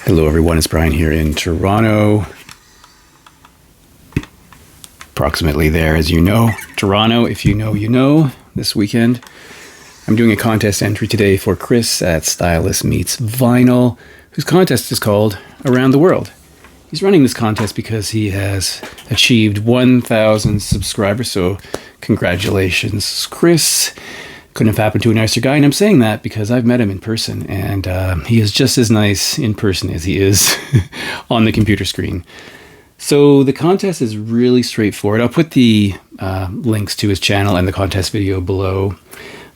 Hello everyone, it's Brian here in Toronto. Approximately there, as you know. Toronto, if you know, you know. This weekend, I'm doing a contest entry today for Chris at Stylist Meets Vinyl, whose contest is called Around the World. He's running this contest because he has achieved 1,000 subscribers, so congratulations, Chris. Couldn't have happened to a nicer guy, and I'm saying that because I've met him in person, and he is just as nice in person as he is on the computer screen. So the contest is really straightforward. I'll put the links to his channel and the contest video below.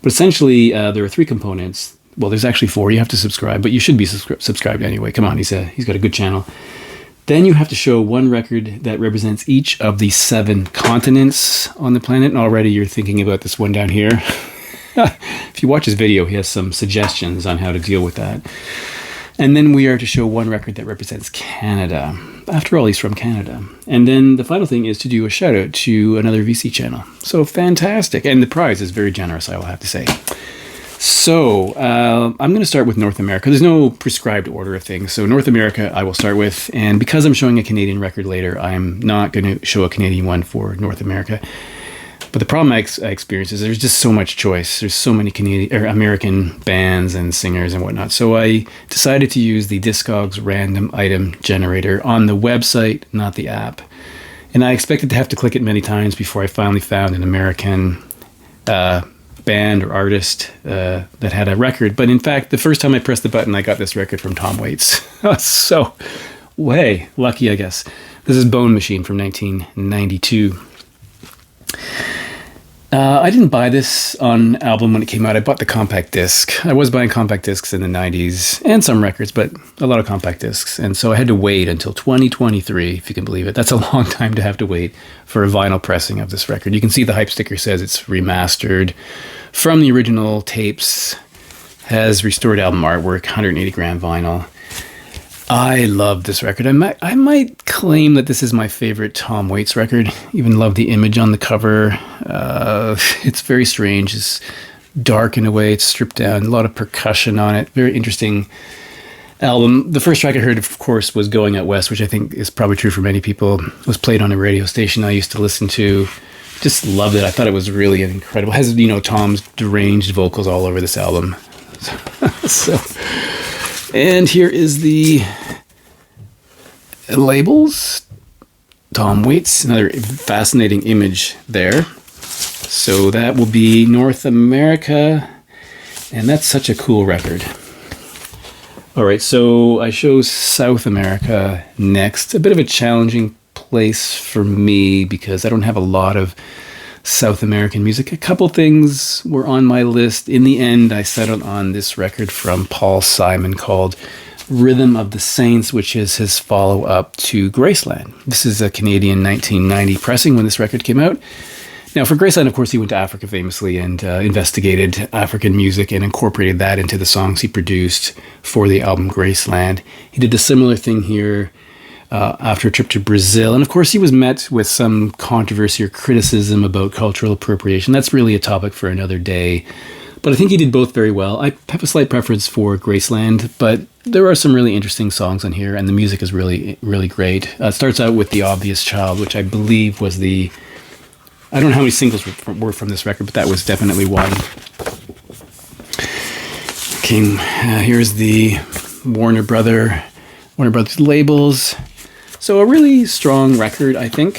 But essentially, there are three components. Well, there's actually four. You have to subscribe, but you should be subscribed anyway. Come on, he's got a good channel. Then you have to show one record that represents each of the 7 continents on the planet. And already you're thinking about this one down here. If you watch his video, he has some suggestions on how to deal with that. And then we are to show one record that represents Canada. After all, he's from Canada. And then the final thing is to do a shout out to another VC channel. So fantastic. And the prize is very generous, I will have to say. So I'm going to start with North America. There's no prescribed order of things. So North America, I will start with. And because I'm showing a Canadian record later, I'm not going to show a Canadian one for North America. But the problem I experience is there's just so much choice. There's so many Canadian or American bands and singers and whatnot. So I decided to use the Discogs random item generator on the website, not the app. And I expected to have to click it many times before I finally found an American band or artist that had a record. But in fact, the first time I pressed the button, I got this record from Tom Waits. So, way lucky, I guess. This is Bone Machine from 1992. I didn't buy this on album when it came out. I bought the compact disc. I was buying compact discs in the 90s and some records, but a lot of compact discs. And so I had to wait until 2023, if you can believe it. That's a long time to have to wait for a vinyl pressing of this record. You can see the hype sticker says it's remastered from the original tapes, has restored album artwork, 180 gram vinyl. I love this record. I might claim that this is my favorite Tom Waits record. Even love the image on the cover. It's very strange. It's dark in a way. It's stripped down. A lot of percussion on it. Very interesting album. The first track I heard, of course, was Going Out West, which I think is probably true for many people. It was played on a radio station I used to listen to. Just loved it. I thought it was really incredible. It has, Tom's deranged vocals all over this album. And here is the labels. Tom Waits, another fascinating image there. So that will be North America, and that's such a cool record. All right, so I show South America next. A bit of a challenging place for me because I don't have a lot of South American music. A couple things were on my list. In the end, I settled on this record from Paul Simon called Rhythm of the Saints, which is his follow-up to Graceland. This is a Canadian 1990 pressing when this record came out. Now, for Graceland, of course, he went to Africa famously and investigated African music and incorporated that into the songs he produced for the album Graceland. He did a similar thing here after a trip to Brazil. And of course, he was met with some controversy or criticism about cultural appropriation. That's really a topic for another day. But I think he did both very well. I have a slight preference for Graceland, but there are some really interesting songs on here, and the music is really, really great. It starts out with The Obvious Child, which I believe was I don't know how many singles were from this record, but that was definitely one. Here's the Warner Brothers labels. So a really strong record, I think.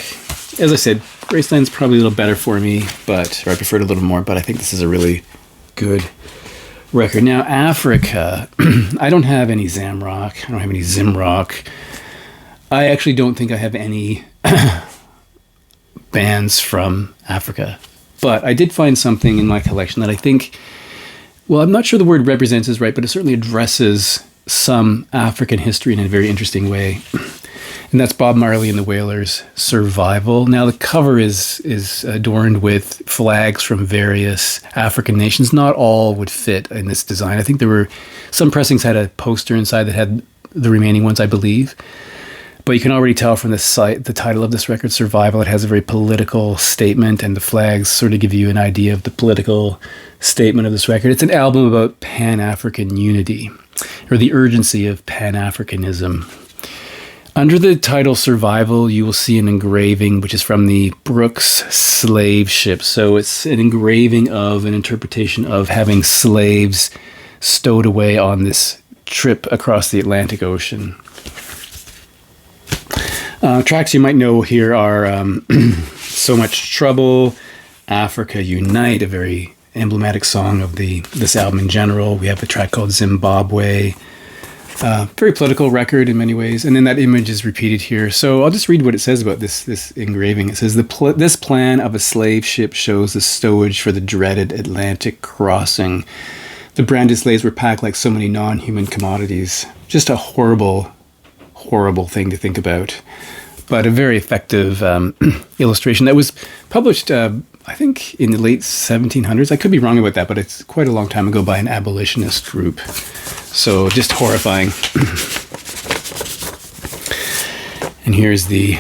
As I said, Graceland's probably a little better for me, or I preferred a little more, but I think this is a really good record. Now, Africa. I don't have any Zamrock. I don't have any Zimrock. I actually don't think I have any bands from Africa. But I did find something in my collection that I think, well, I'm not sure the word represents is right, but it certainly addresses some African history in a very interesting way. And that's Bob Marley and the Wailers' Survival. Now, the cover is adorned with flags from various African nations. Not all would fit in this design. I think there were some pressings had a poster inside that had the remaining ones, I believe. But you can already tell from the title of this record, Survival, it has a very political statement, and the flags sort of give you an idea of the political statement of this record. It's an album about Pan-African unity. It or the urgency of Pan-Africanism. Under the title Survival, you will see an engraving, which is from the Brooks slave ship. So it's an engraving of an interpretation of having slaves stowed away on this trip across the Atlantic Ocean. Tracks you might know here are So Much Trouble, Africa Unite, a very emblematic song of this album in general. We have a track called Zimbabwe. Very political record in many ways, and then that image is repeated here. So I'll just read what it says about this engraving. It says, this plan of a slave ship shows the stowage for the dreaded Atlantic crossing. The branded slaves were packed like so many non-human commodities. Just a horrible, horrible thing to think about. But a very effective illustration that was published, I think, in the late 1700s. I could be wrong about that, but it's quite a long time ago by an abolitionist group. So just horrifying. And here's the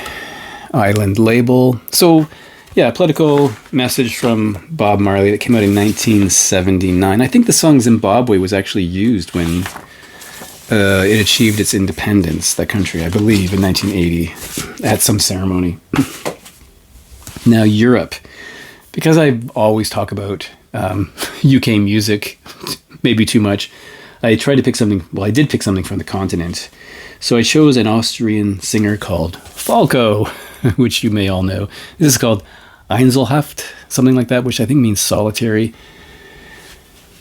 island label. So yeah, political message from Bob Marley that came out in 1979. I think the song Zimbabwe was actually used when it achieved its independence, that country, I believe, in 1980 at some ceremony. Now, Europe. Because I always talk about UK music, maybe too much, I tried to pick something, well, I did pick something from the continent. So I chose an Austrian singer called Falco, which you may all know. This is called Einzelhaft, something like that, which I think means solitary.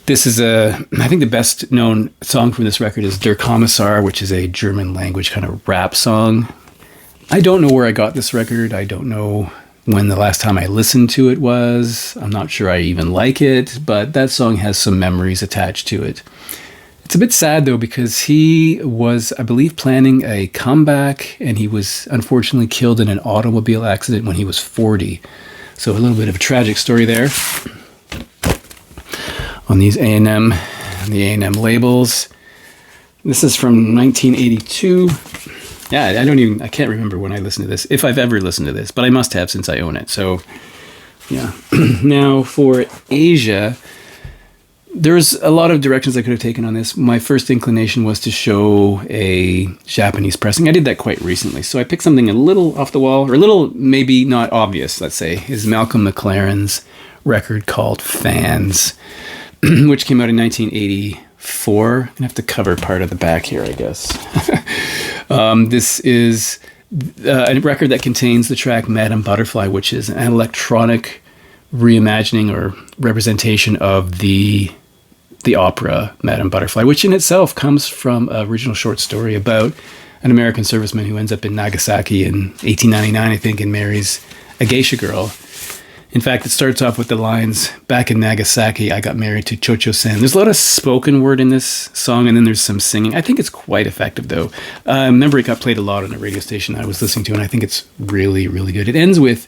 This is I think the best known song from this record is Der Kommissar, which is a German language kind of rap song. I don't know where I got this record. I don't know when the last time I listened to it was. I'm not sure I even like it, but that song has some memories attached to it. It's a bit sad, though, because he was, I believe, planning a comeback, and he was unfortunately killed in an automobile accident when he was 40. So a little bit of a tragic story there. On these A&M, the A&M labels. This is from 1982. Yeah, I can't remember when I listened to this, if I've ever listened to this, but I must have since I own it. So, yeah. Now, for Asia, there's a lot of directions I could have taken on this. My first inclination was to show a Japanese pressing. I did that quite recently. So I picked something a little off the wall, or a little maybe not obvious, let's say, is Malcolm McLaren's record called Fans, which came out in 1984. I'm going to have to cover part of the back here, I guess. This is a record that contains the track Madame Butterfly, which is an electronic reimagining or representation of the opera Madame Butterfly, which in itself comes from an original short story about an American serviceman who ends up in Nagasaki in 1899, I think, and marries a geisha girl. In fact, it starts off with the lines, "Back in Nagasaki, I got married to Cho-Cho-sen." There's a lot of spoken word in this song, and then there's some singing. I think it's quite effective, though. I remember it got played a lot on a radio station I was listening to, and I think it's really, really good. It ends with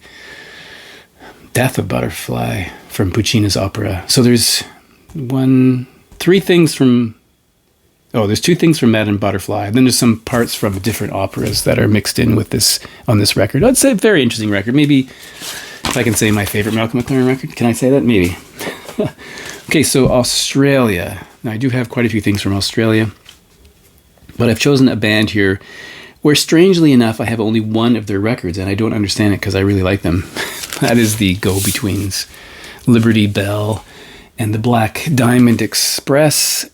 Death of Butterfly from Puccini's opera. So there's two things from Madame Butterfly, and then there's some parts from different operas that are mixed in with this on this record. I'd say a very interesting record. Maybe if I can say my favorite Malcolm McLaren record. Can I say that? Maybe. Okay, so Australia. Now, I do have quite a few things from Australia, but I've chosen a band here where, strangely enough, I have only one of their records, and I don't understand it because I really like them. That is the Go-Betweens, Liberty Bell, and the Black Diamond Express.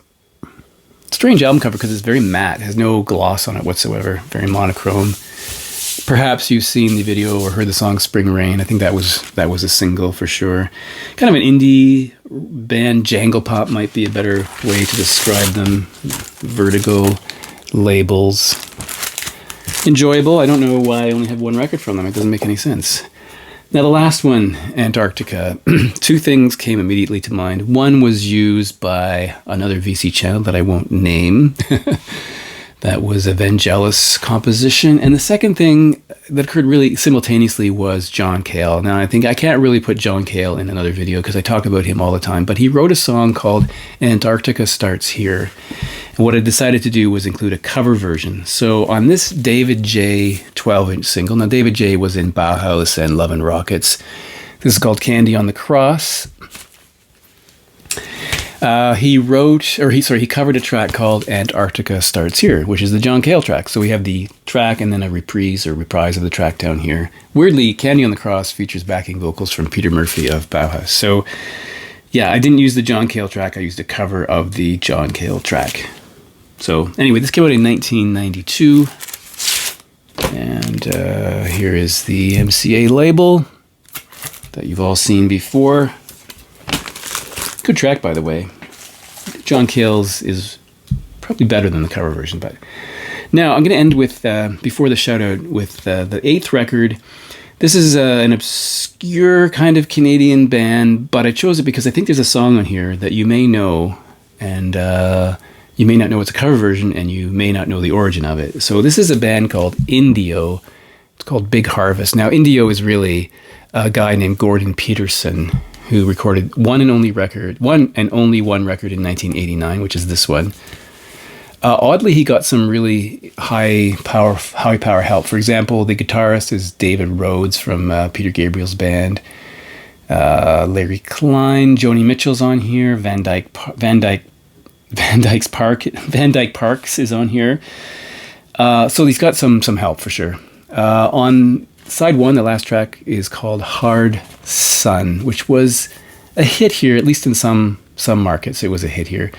Strange album cover because it's very matte, it has no gloss on it whatsoever, very monochrome. Perhaps you've seen the video or heard the song Spring Rain. I think that was a single for sure. Kind of an indie band, jangle pop might be a better way to describe them. Vertigo labels. Enjoyable. I don't know why I only have one record from them. It doesn't make any sense. Now the last one, Antarctica. Two things came immediately to mind. One was used by another VC channel that I won't name. That was a Vangelis composition. And the second thing that occurred really simultaneously was John Cale. Now, I think I can't really put John Cale in another video because I talk about him all the time, but he wrote a song called Antarctica Starts Here. And what I decided to do was include a cover version. So on this David J 12-inch single, now David J was in Bauhaus and Love and Rockets. This is called Candy on the Cross. He covered a track called Antarctica Starts Here, which is the John Cale track. So we have the track and then a reprise of the track down here. Weirdly, Candy on the Cross features backing vocals from Peter Murphy of Bauhaus. So yeah, I didn't use the John Cale track. I used a cover of the John Cale track. So anyway, this came out in 1992. And here is the MCA label that you've all seen before. Good track, by the way. John Cale's is probably better than the cover version. But now I'm going to end with, before the shout out, with the 8th record. This is an obscure kind of Canadian band, but I chose it because I think there's a song on here that you may know, and you may not know it's a cover version, and you may not know the origin of it. So this is a band called Indio. It's called Big Harvest. Now, Indio is really a guy named Gordon Peterson, who recorded one and only one record in 1989, which is this one. Oddly, he got some really high power help. For example, the guitarist is David Rhodes from Peter Gabriel's band. Larry Klein, Joni Mitchell's on here. Van Dyke Parks is on here. So he's got some help for sure. On side 1, the last track is called Hard Sun, which was a hit here, at least in some markets. It was a hit here.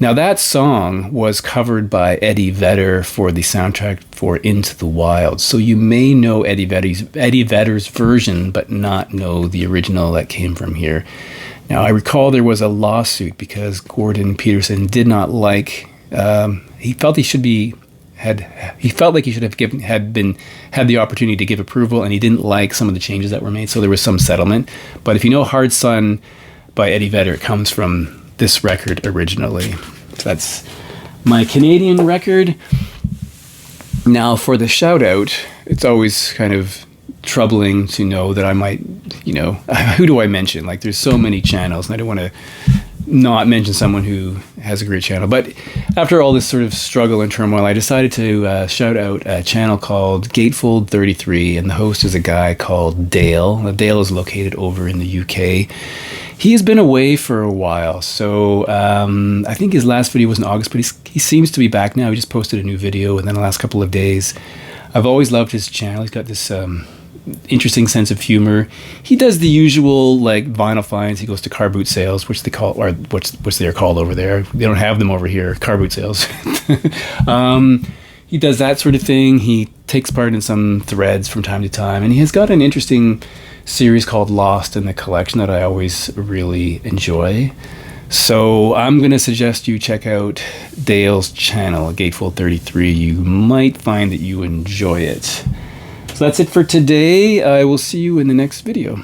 Now that song was covered by Eddie Vedder for the soundtrack for Into the Wild. So you may know Eddie Vedder's version, but not know the original that came from here. Now I recall there was a lawsuit because Gordon Peterson did not like. He felt like he should have had the opportunity to give approval, and he didn't like some of the changes that were made. So there was some settlement. But if you know Hard Sun by Eddie Vedder, it comes from this record originally. So that's my Canadian record. Now for the shout out, it's always kind of troubling to know that I might, who do I mention? Like there's so many channels and I don't want to not mention someone who has a great channel. But after all this sort of struggle and turmoil, I decided to shout out a channel called Gatefold 33, and the host is a guy called Dale. Now, Dale is located over in the UK. He has been away for a while, so I think his last video was in August, but he seems to be back now. He just posted a new video within the last couple of days. I've always loved his channel. He's got this interesting sense of humor. He does the usual like vinyl finds. He goes to car boot sales, which they call, or which they're called over there. They don't have them over here, car boot sales. He does that sort of thing. He takes part in some threads from time to time, and he has got an interesting series called Lost in the Collection that I always really enjoy. So I'm going to suggest you check out Dale's channel, Gatefold 33. You might find that you enjoy it. So that's it for today. I will see you in the next video.